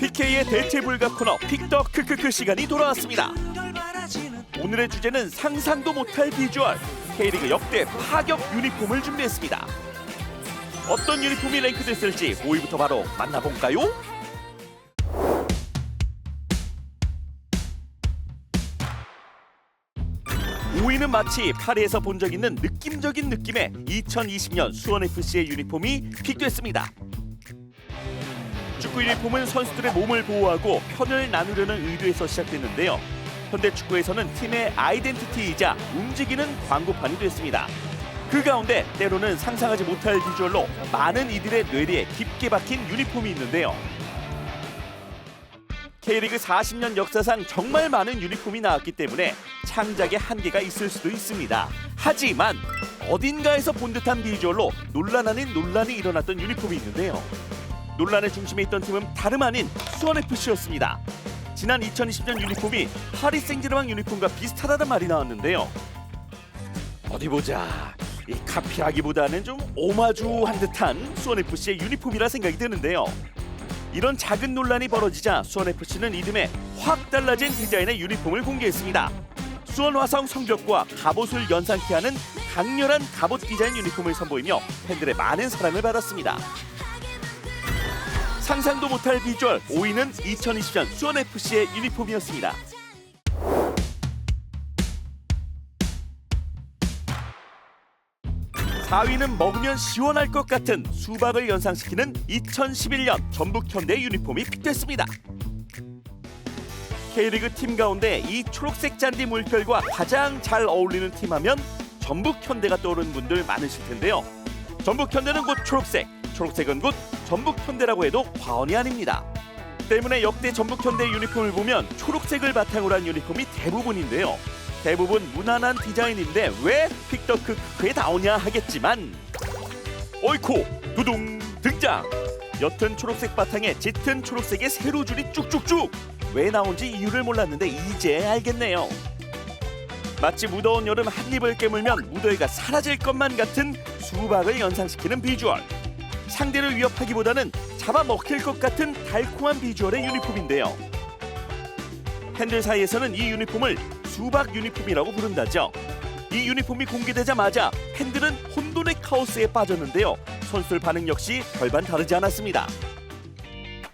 PK의 대체 불가 코너 픽더 크크크 시간이 돌아왔습니다. 오늘의 주제는 상상도 못할 비주얼, K리그 역대 파격 유니폼을 준비했습니다. 어떤 유니폼이 랭크됐을지 5위부터 바로 만나볼까요? 5위는 마치 파리에서 본 적 있는 느낌적인 느낌의 2020년 수원FC의 유니폼이 픽됐습니다. 축구 유니폼은 선수들의 몸을 보호하고 편을 나누려는 의도에서 시작됐는데요. 현대 축구에서는 팀의 아이덴티티이자 움직이는 광고판이 됐습니다. 그 가운데 때로는 상상하지 못할 비주얼로 많은 이들의 뇌리에 깊게 박힌 유니폼이 있는데요. K리그 40년 역사상 정말 많은 유니폼이 나왔기 때문에 창작의 한계가 있을 수도 있습니다. 하지만 어딘가에서 본 듯한 비주얼로 논란 아닌 논란이 일어났던 유니폼이 있는데요. 논란의 중심에 있던 팀은 다름 아닌 수원FC였습니다. 지난 2020년 유니폼이 파리 생제르맹 유니폼과 비슷하다는 말이 나왔는데요. 어디 보자. 이 카피하기보다는 좀 오마주한 듯한 수원FC의 유니폼이라 생각이 드는데요. 이런 작은 논란이 벌어지자 수원FC는 이듬해 확 달라진 디자인의 유니폼을 공개했습니다. 수원 화성 성벽과 갑옷을 연상케 하는 강렬한 갑옷 디자인 유니폼을 선보이며 팬들의 많은 사랑을 받았습니다. 상상도 못할 비주얼 5위는 2020년 수원FC의 유니폼이었습니다. 4위는 먹으면 시원할 것 같은 수박을 연상시키는 2011년 전북현대 유니폼이 픽됐습니다. K리그 팀 가운데 이 초록색 잔디 물결과 가장 잘 어울리는 팀하면 전북현대가 떠오르는 분들 많으실 텐데요. 전북현대는 곧 초록색, 초록색은 곧 전북현대라고 해도 과언이 아닙니다. 때문에 역대 전북현대 유니폼을 보면 초록색을 바탕으로 한 유니폼이 대부분인데요. 대부분 무난한 디자인인데 왜 픽더크크에 나오냐 하겠지만 어이쿠 두둥 등장! 옅은 초록색 바탕에 짙은 초록색의 세로줄이 쭉쭉쭉! 왜 나온지 이유를 몰랐는데 이제 알겠네요. 마치 무더운 여름 한 입을 깨물면 무더위가 사라질 것만 같은 수박을 연상시키는 비주얼. 상대를 위협하기보다는 잡아먹힐 것 같은 달콤한 비주얼의 유니폼인데요. 팬들 사이에서는 이 유니폼을 수박 유니폼이라고 부른다죠. 이 유니폼이 공개되자마자 팬들은 혼돈의 카오스에 빠졌는데요. 선수들 반응 역시 별반 다르지 않았습니다.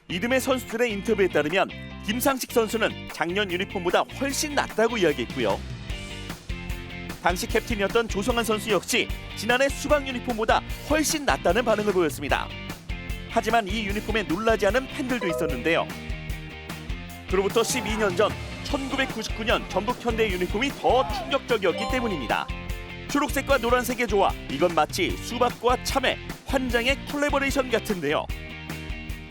이듬해 선수들의 인터뷰에 따르면 김상식 선수는 작년 유니폼보다 훨씬 낫다고 이야기했고요. 당시 캡틴이었던 조성환 선수 역시 지난해 수박 유니폼보다 훨씬 낫다는 반응을 보였습니다. 하지만 이 유니폼에 놀라지 않은 팬들도 있었는데요. 그로부터 12년 전 1999년 전북현대 유니폼이 더 충격적이었기 때문입니다. 초록색과 노란색의 조화, 이건 마치 수박과 참외, 환장의 콜라보레이션 같은데요.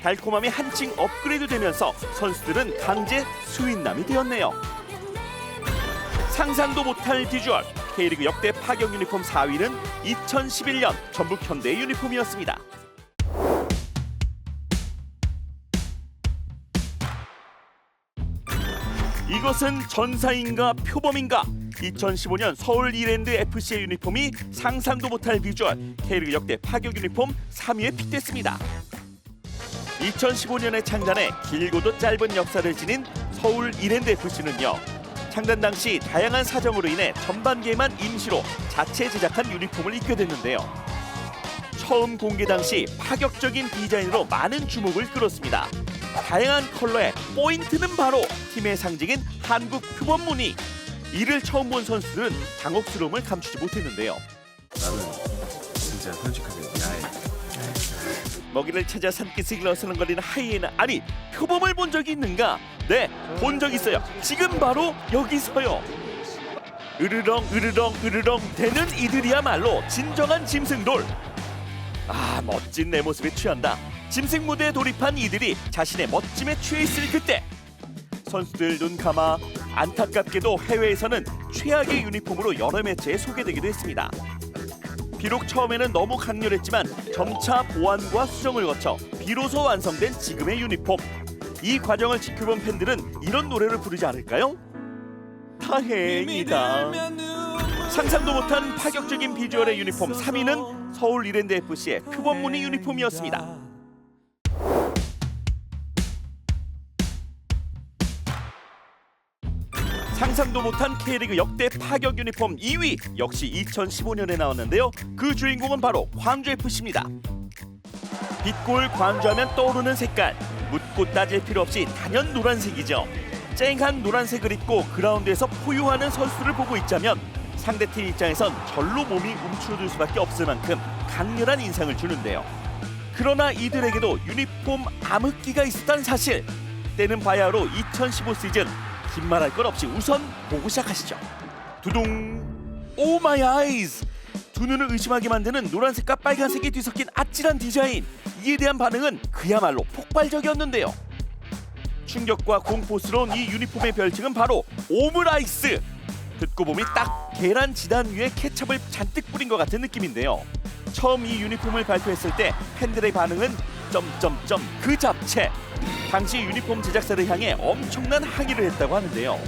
달콤함이 한층 업그레이드 되면서 선수들은 강제 수인남이 되었네요. 상상도 못할 비주얼, K리그 역대 파격 유니폼 4위는 2011년 전북현대 유니폼이었습니다. 이것은 전사인가 표범인가? 2015년 서울 이랜드 FC의 유니폼이 상상도 못할 비주얼, K리그 역대 파격 유니폼 3위에 픽됐습니다. 2015년에 창단해 길고도 짧은 역사를 지닌 서울 이랜드 FC는요. 창단 당시 다양한 사정으로 인해 전반기에만 임시로 자체 제작한 유니폼을 입게 됐는데요. 처음 공개 당시 파격적인 디자인으로 많은 주목을 끌었습니다. 다양한 컬러의 포인트는 바로 팀의 상징인 한국 표범 무늬. 이를 처음 본 선수들은 당혹스러움을 감추지 못했는데요. 나는 진짜 솔직하게 야해. 먹이를 찾아 산기슭을 어슬렁거리는 하이에나. 아니, 표범을 본 적이 있는가? 네, 본 적 있어요. 지금 바로 여기서요. 으르렁 으르렁 으르렁 대는 이들이야말로 진정한 짐승돌. 아, 멋진 내 모습에 취한다. 짐승 무대에 돌입한 이들이 자신의 멋짐에 취해 있을 그때 선수들 눈 감아 안타깝게도 해외에서는 최악의 유니폼으로 여러 매체에 소개되기도 했습니다. 비록 처음에는 너무 강렬했지만 점차 보완과 수정을 거쳐 비로소 완성된 지금의 유니폼. 이 과정을 지켜본 팬들은 이런 노래를 부르지 않을까요? 다행이다. 상상도 못한 파격적인 비주얼의 유니폼 3위는 서울 이랜드 FC의 표범 무늬 유니폼이었습니다. 상상도 못한 K리그 역대 파격 유니폼 2위 역시 2015년에 나왔는데요. 그 주인공은 바로 광주FC입니다. 빛골 광주하면 떠오르는 색깔, 묻고 따질 필요 없이 단연 노란색이죠. 쨍한 노란색을 입고 그라운드에서 포효하는 선수를 보고 있자면 상대팀 입장에선 절로 몸이 움츠러들 수밖에 없을 만큼 강렬한 인상을 주는데요. 그러나 이들에게도 유니폼 암흑기가 있었다는 사실, 때는 바야흐로 2015 시즌. 긴 말할 것 없이 우선 보고 시작하시죠. 두둥! 오 마이 아이즈! 두 눈을 의심하게 만드는 노란색과 빨간색이 뒤섞인 아찔한 디자인. 이에 대한 반응은 그야말로 폭발적이었는데요. 충격과 공포스러운 이 유니폼의 별칭은 바로 오므라이스! 듣고 보니 딱 계란 지단 위에 케첩을 잔뜩 뿌린 것 같은 느낌인데요. 처음 이 유니폼을 발표했을 때 팬들의 반응은 점점점 그 잡채. 당시 유니폼 제작사를 향해 엄청난 항의를 했다고 하는데요.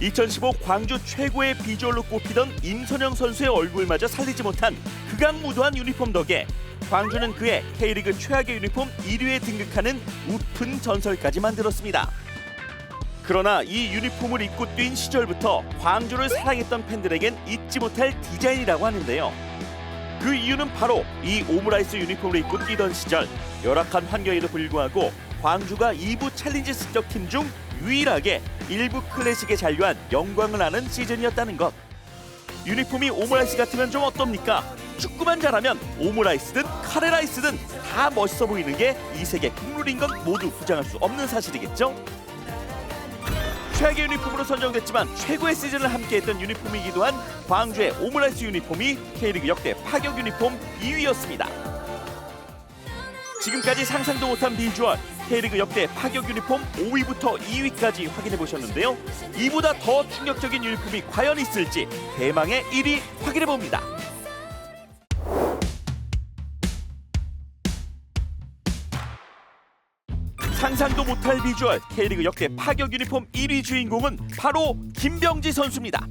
2015 광주 최고의 비주얼로 꼽히던 임선영 선수의 얼굴마저 살리지 못한 극악무도한 유니폼 덕에 광주는 그의 K리그 최악의 유니폼 1위에 등극하는 우픈 전설까지 만들었습니다. 그러나 이 유니폼을 입고 뛴 시절부터 광주를 사랑했던 팬들에겐 잊지 못할 디자인이라고 하는데요. 그 이유는 바로 이 오므라이스 유니폼을 입고 뛰던 시절 열악한 환경에도 불구하고 광주가 2부 챌린지 승격 팀 중 유일하게 1부 클래식에 잔류한 영광을 아는 시즌이었다는 것. 유니폼이 오므라이스 같으면 좀 어떻습니까? 축구만 잘하면 오므라이스든 카레라이스든 다 멋있어 보이는 게 이 세계 국룰인 건 모두 부정할 수 없는 사실이겠죠? 최악의 유니폼으로 선정됐지만 최고의 시즌을 함께했던 유니폼이기도 한 광주의 오므라이스 유니폼이 K리그 역대 파격 유니폼 2위였습니다. 지금까지 상상도 못한 비주얼, K리그 역대 파격 유니폼 5위부터 2위까지 확인해 보셨는데요. 이보다 더 충격적인 유니폼이 과연 있을지 대망의 1위 확인해 봅니다. 상상도 못할 비주얼, K리그 역대 파격 유니폼 1위 주인공은 바로 김병지 선수입니다.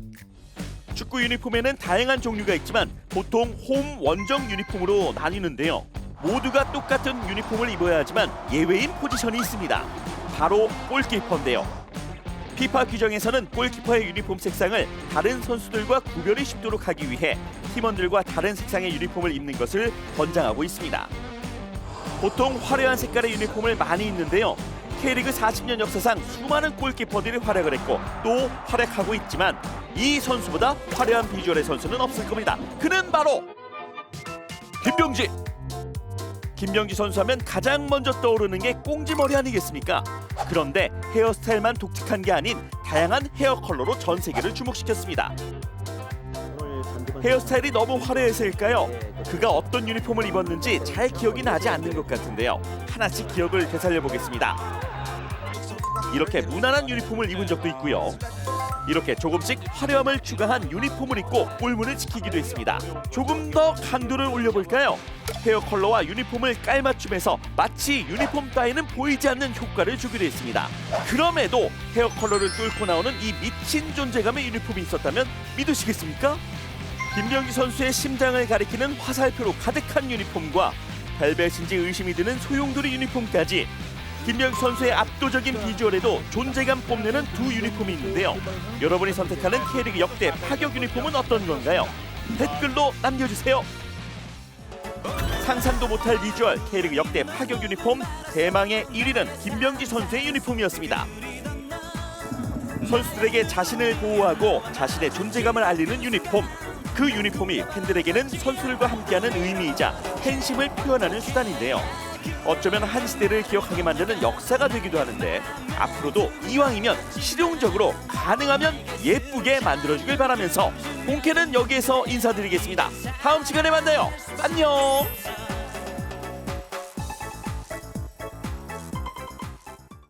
축구 유니폼에는 다양한 종류가 있지만 보통 홈 원정 유니폼으로 나뉘는데요. 모두가 똑같은 유니폼을 입어야 하지만 예외인 포지션이 있습니다. 바로 골키퍼인데요. 피파 규정에서는 골키퍼의 유니폼 색상을 다른 선수들과 구별이 쉽도록 하기 위해 팀원들과 다른 색상의 유니폼을 입는 것을 권장하고 있습니다. 보통 화려한 색깔의 유니폼을 많이 입는데요. K리그 40년 역사상 수많은 골키퍼들이 활약을 했고 또 활약하고 있지만 이 선수보다 화려한 비주얼의 선수는 없을 겁니다. 그는 바로 김병지! 김병지 선수 하면 가장 먼저 떠오르는 게 꽁지머리 아니겠습니까? 그런데 헤어스타일만 독특한 게 아닌 다양한 헤어 컬러로 전 세계를 주목시켰습니다. 헤어스타일이 너무 화려해서일까요? 그가 어떤 유니폼을 입었는지 잘 기억이 나지 않는 것 같은데요. 하나씩 기억을 되살려 보겠습니다. 이렇게 무난한 유니폼을 입은 적도 있고요. 이렇게 조금씩 화려함을 추가한 유니폼을 입고 골문을 지키기도 했습니다. 조금 더 강도를 올려볼까요? 헤어 컬러와 유니폼을 깔맞춤해서 마치 유니폼 따위는 보이지 않는 효과를 주기도 했습니다. 그럼에도 헤어 컬러를 뚫고 나오는 이 미친 존재감의 유니폼이 있었다면 믿으시겠습니까? 김병지 선수의 심장을 가리키는 화살표로 가득한 유니폼과 벨벳인지 의심이 드는 소용돌이 유니폼까지 김병지 선수의 압도적인 비주얼에도 존재감 뽐내는 두 유니폼이 있는데요. 여러분이 선택하는 K리그 역대 파격 유니폼은 어떤 건가요? 댓글로 남겨주세요. 상상도 못할 비주얼 K리그 역대 파격 유니폼 대망의 1위는 김병지 선수의 유니폼이었습니다. 선수들에게 자신을 보호하고 자신의 존재감을 알리는 유니폼. 그 유니폼이 팬들에게는 선수들과 함께하는 의미이자 팬심을 표현하는 수단인데요. 어쩌면 한 시대를 기억하게 만드는 역사가 되기도 하는데 앞으로도 이왕이면 실용적으로 가능하면 예쁘게 만들어주길 바라면서 본캐는 여기에서 인사드리겠습니다. 다음 시간에 만나요. 안녕.